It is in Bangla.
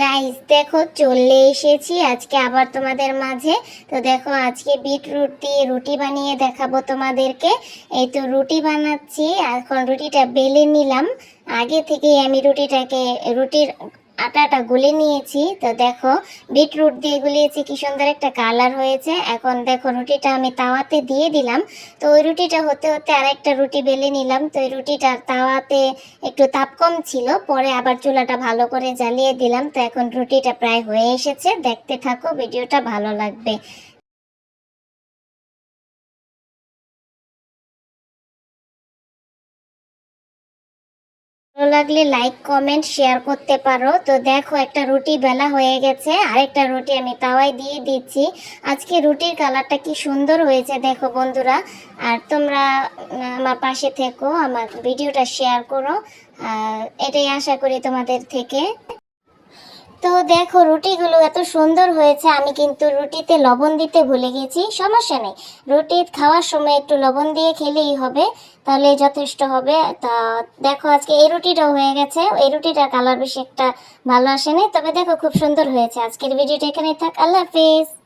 গাইস দেখো চলে এসেছি আজকে আবার তোমাদের মাঝে। তো দেখো আজকে বিটরুট দিয়ে রুটি বানিয়ে দেখাবো তোমাদেরকে। এই তো রুটি বানাচ্ছি, এখন রুটিটা বেলে নিলাম। আগে থেকেই আমি রুটির আটাটা গুলে নিয়েছি। তো দেখো বিটরুট দিয়ে গুলিয়েছি, কি সুন্দর একটা কালার হয়েছে। এখন দেখো রুটিটা আমি তাওয়াতে দিয়ে দিলাম। তো ওই রুটিটা হতে হতে আরেকটা রুটি বেলে নিলাম। তো ওই রুটিটা তাওয়াতে একটু তাপ কম ছিল, পরে আবার চুলাটা ভালো করে জ্বালিয়ে দিলাম। তো এখন রুটিটা প্রায় হয়ে এসেছে, দেখতে থাকো, ভিডিওটা ভালো লাগবে। ভালো লাগলে লাইক কমেন্ট শেয়ার করতে পারো। তো দেখো একটা রুটি বেলা হয়ে গেছে, আরেকটা রুটি আমি তাওয়ায় দিয়ে দিচ্ছি। আজকে রুটির কালারটা কি সুন্দর হয়েছে দেখো বন্ধুরা। আর তোমরা আমার পাশে থেকো, আমার ভিডিওটা শেয়ার করো, এটাই আশা করি তোমাদের থেকে। তো দেখো রুটিগুলো এত সুন্দর হয়েছে। আমি কিন্তু রুটিতে লবণ দিতে ভুলে গেছি, সমস্যা নেই, রুটি খাওয়ার সময় একটু লবণ দিয়ে খেলেই হবে, তাহলে যথেষ্ট হবে। তা দেখো আজকে এই রুটিটাও হয়ে গেছে। এই রুটিটার কালার বেশি একটা ভালো আসেনি, তবে দেখো খুব সুন্দর হয়েছে। আজকের ভিডিওটা এখানেই থাক, আল্লাহ হাফিজ।